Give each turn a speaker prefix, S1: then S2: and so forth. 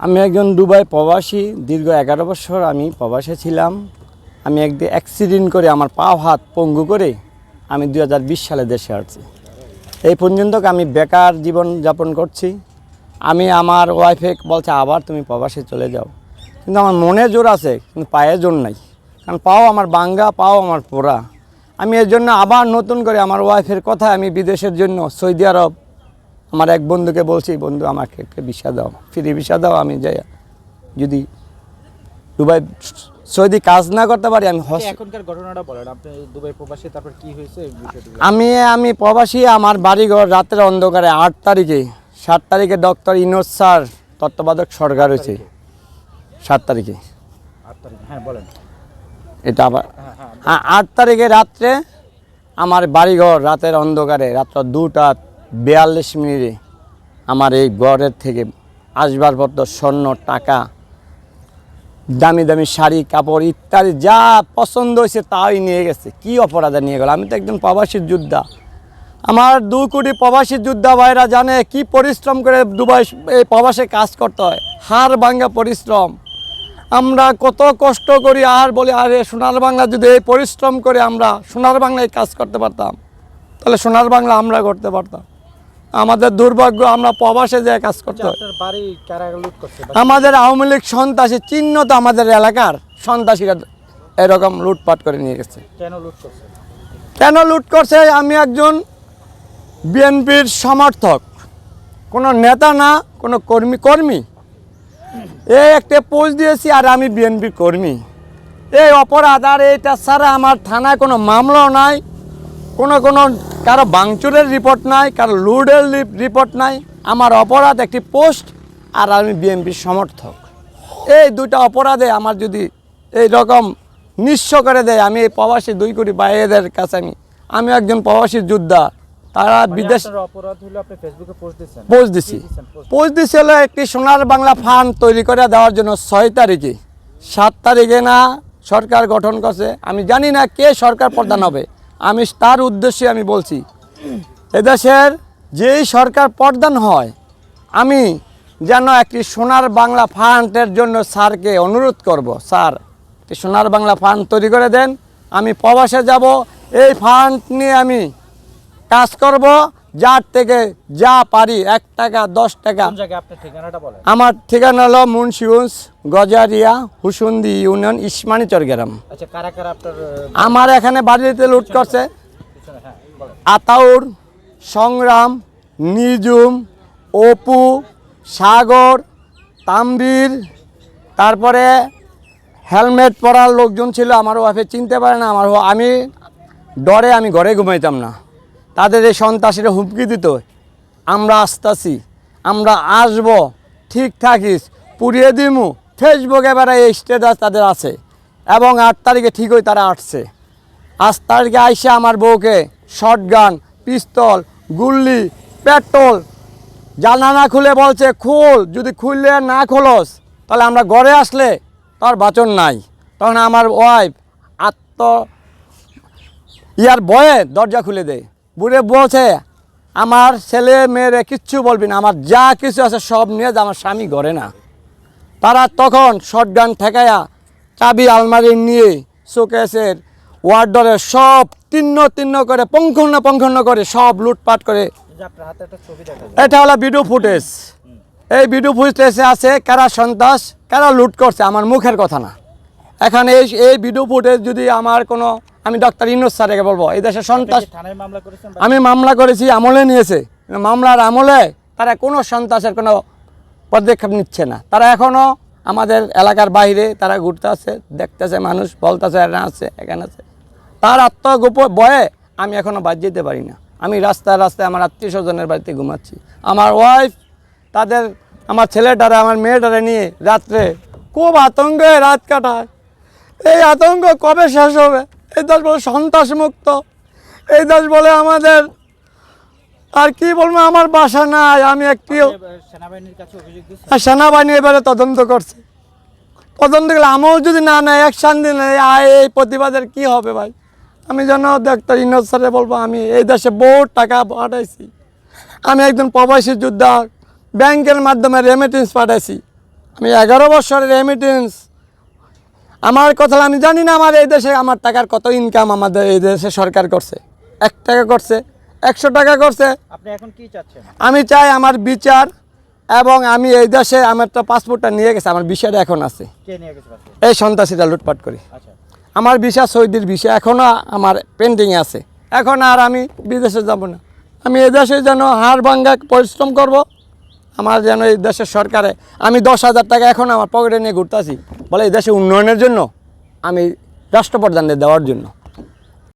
S1: আমি একজন দুবাই প্রবাসী। দীর্ঘ 11 বছর আমি প্রবাসে ছিলাম। আমি একদিন অ্যাক্সিডেন্ট করে আমার পা হাত পঙ্গু করে আমি 2020 সালে দেশে আসছি। এই পর্যন্ত আমি বেকার জীবন যাপন করছি। আমি আমার ওয়াইফে বলছে আবার তুমি প্রবাসে চলে যাও, কিন্তু আমার মনে জোর আছে, কিন্তু পায়ে জোর নাই। কারণ পাও আমার বাঙ্গা, পাও আমার পোড়া। আমি এর জন্য আবার নতুন করে আমার ওয়াইফের কথায় আমি বিদেশের জন্য সৌদি আরব আমার এক বন্ধুকে বলছি, বন্ধু আমাকে একটা ভিসা দাও, ফ্রি ভিসা দাও, আমি যাই যদি দুবাই সৌদি কাজ না করতে পারি আমি
S2: এখনকার ঘটনাটা বলেন, আপনি দুবাই প্রবাসী, তারপর কি হয়েছে
S1: আমি প্রবাসী। আমার বাড়িঘর রাতের অন্ধকারে 8 তারিখে 7 তারিখে ডক্টর ইনোজ স্যার তত্ত্বাবধায়ক সরকার হয়েছে 7 তারিখে।
S2: 8 তারিখ, হ্যাঁ বলেন।
S1: এটা আবার 8 তারিখে রাত্রে আমার বাড়িঘর রাতের অন্ধকারে রাত্র 2:42 আমার এই ঘরের থেকে আসবাবপত্র, স্বর্ণ, টাকা, দামি দামি শাড়ি, কাপড় ইত্যাদি যা পছন্দ হয়েছে তাই নিয়ে গেছে। কি অপরাধে নিয়ে গেল? আমি তো একজন প্রবাসীর যোদ্ধা। আমার 2 কোটি প্রবাসীর যোদ্ধা ভাইরা জানে কি পরিশ্রম করে দুবাই এই প্রবাসে কাজ করতে হয়, হাড় ভাঙা পরিশ্রম। আমরা কত কষ্ট করি আর বলি আরে সোনার বাংলা যদি এই পরিশ্রম করে আমরা সোনার বাংলায় কাজ করতে পারতাম, তাহলে সোনার বাংলা আমরা করতে পারতাম। আমাদের দুর্ভাগ্য, আমরা প্রবাসে যে কাজ করতে হয়। আমাদের আওয়ামী লীগ সন্ত্রাসী চিহ্ন তো আমাদের এলাকার সন্ত্রাসীরা এরকম লুটপাট করে নিয়ে গেছে। কেন লুট করছে? আমি একজন বিএনপির সমর্থক, কোনো নেতা না, কোনো কর্মী। এই একটা পোস্ট দিয়েছি আর আমি বিএনপির কর্মী। এই অপরাধ আর এইটা ছাড়া আমার থানায় কোনো মামলাও নাই, কোনো কারো ভাঙচুরের রিপোর্ট নাই, কারো লুডের রিপোর্ট নাই। আমার অপরাধ একটি পোস্ট আর আমি বিএনপির সমর্থক। এই দুইটা অপরাধে আমার যদি এই রকম নিঃস্ব করে দেয়, আমি এই প্রবাসী 2 কোটি ভাইদের কাছে আমি একজন প্রবাসীর যোদ্ধা। তারা বিদেশ পোস্ট দিছি হলো একটি সোনার বাংলা ফান্ড তৈরি করে দেওয়ার জন্য 6 তারিখে। 7 তারিখে না সরকার গঠন করছে, আমি জানি না কে সরকার প্রধান হবে। আমি তার উদ্দেশ্যে আমি বলছি, এদেশের যেই সরকার প্রধান হয়, আমি যেন একটি সোনার বাংলা ফান্ডের জন্য স্যারকে অনুরোধ করব, স্যার একটি সোনার বাংলা ফান্ড তৈরি করে দেন। আমি প্রবাসে যাব, এই ফান্ড নিয়ে আমি কাজ করব, যার থেকে যা পারি 1 টাকা 10 টাকা। আমার ঠিকানা হলো মুন্সিগঞ্জ, গজারিয়া, হুসুন্দি ইউনিয়ন, ইসমানীচর গ্রাম। আমার এখানে বাড়িতে লুট করছে আতাউর, সংগ্রাম, নিজুম, অপু, সাগর, তাম্বির, তারপরে হেলমেট পরার লোকজন ছিল। আমার ওয়াইফে চিনতে পারে না। আমি ডরে আমি ঘরে ঘুমাইতাম না। তাদের এই সন্ত্রাসীরা হুমকি দিত, আমরা আসতাছি, আমরা আসব, ঠিক থাকিস, পুড়িয়ে দিমু। ফেসবুকে এবারে এই স্ট্যাটাস তাদের আছে। এবং 8 তারিখে ঠিকই তারা আসছে। 8 তারিখে আইসে আমার বউকে শটগান, পিস্তল, গুল্লি, পেট্রোল জানালা খুলে বলছে খোল, যদি খুললে না খোলস তাহলে আমরা ঘরে আসলে তার বাঁচন নাই। তখন আমার ওয়াইফ ভয়ে দরজা খুলে দেয়। বুড়ে বলছে আমার ছেলে মেয়েরে কিচ্ছু বলবি না, আমার যা কিছু আছে সব নিয়ে যা, আমার স্বামী ঘরে না। তারা তখন শটগান ঠেকায়া চাবি আলমারি নিয়ে শোকেসের ওয়ার্ডরের সব তিন্ন করে পঙ্খন্ন করে সব লুটপাট করে। এটা হলো ভিডিও ফুটেজ। এই ভিডিও ফুটেজে আছে কারা সন্ত্রাস, কারা লুট করছে, আমার মুখের কথা না। এখন এই ভিডিও ফুটেজ যদি আমার কোনো, আমি ডক্টর ইনোজ স্যারকে বলবো এই দেশে সন্ত্রাস। আমি মামলা করেছি, আমলে নিয়েছে। মামলার আমলে তারা কোনো সন্ত্রাসের কোনো পদক্ষেপ নিচ্ছে না। তারা এখনও আমাদের এলাকার বাইরে তারা ঘুরতে আছে, দেখতেছে, মানুষ বলতেছে এখানে আছে এখানে আছে। তার আত্মগোপ ভয়ে আমি এখনও বাদ যেতে পারি না। আমি রাস্তায় আমার আত্মীয় স্বজনের বাড়িতে ঘুমাচ্ছি। আমার ওয়াইফ তাদের, আমার ছেলেটারে, আমার মেয়েটারে নিয়ে রাত্রে খুব আতঙ্কে রাত কাটায়। এই আতঙ্ক কবে শেষ হবে? এই দেশ বলে সন্ত্রাস মুক্ত, এই দেশ বলে আমাদের আর কি বলবো, আমার বাসা নাই। আমি একটি সেনাবাহিনী এবারে তদন্ত করছে। তদন্ত করলে আমও যদি না নেয়, অ্যাকশান দিলে এই প্রতিবাদের কি হবে ভাই? আমি যেন ডাক্তার ইনোজ স্যারে বলবো, আমি এই দেশে বহুত টাকা পাঠাইছি। আমি একজন প্রবাসী যোদ্ধা, ব্যাংকের মাধ্যমে রেমিটেন্স পাঠাইছি। আমি 11 বছরের রেমিটেন্স, আমার কথা আমি জানি না আমার এই দেশে আমার টাকার কত ইনকাম আমাদের এই দেশে সরকার করছে। 1 টাকা করছে, 100 টাকা করছে।
S2: আপনি এখন কি চাচ্ছেন?
S1: আমি চাই আমার বিচার, এবং আমি এই দেশে আমার তো পাসপোর্টটা নিয়ে গেছে, আমার ভিসাটা এখন আছে।
S2: কে নিয়ে গেছে পাসপোর্ট?
S1: এই সন্ত্রাসীরা লুটপাট করি।
S2: আচ্ছা,
S1: আমার ভিসা সৌদির ভিসা এখনও আমার পেন্ডিংয়ে আছে। এখন আর আমি বিদেশে যাব না। আমি এই দেশে যেন হাড় ভাঙ্গা পরিশ্রম করব, আমার যেন এই দেশের সরকারে আমি 10,000 টাকা এখন আমার পকেটে নিয়ে ঘুরতেছি, বলে এই দেশে উন্নয়নের জন্য, আমি রাষ্ট্রপ্রধানদের দেওয়ার জন্য।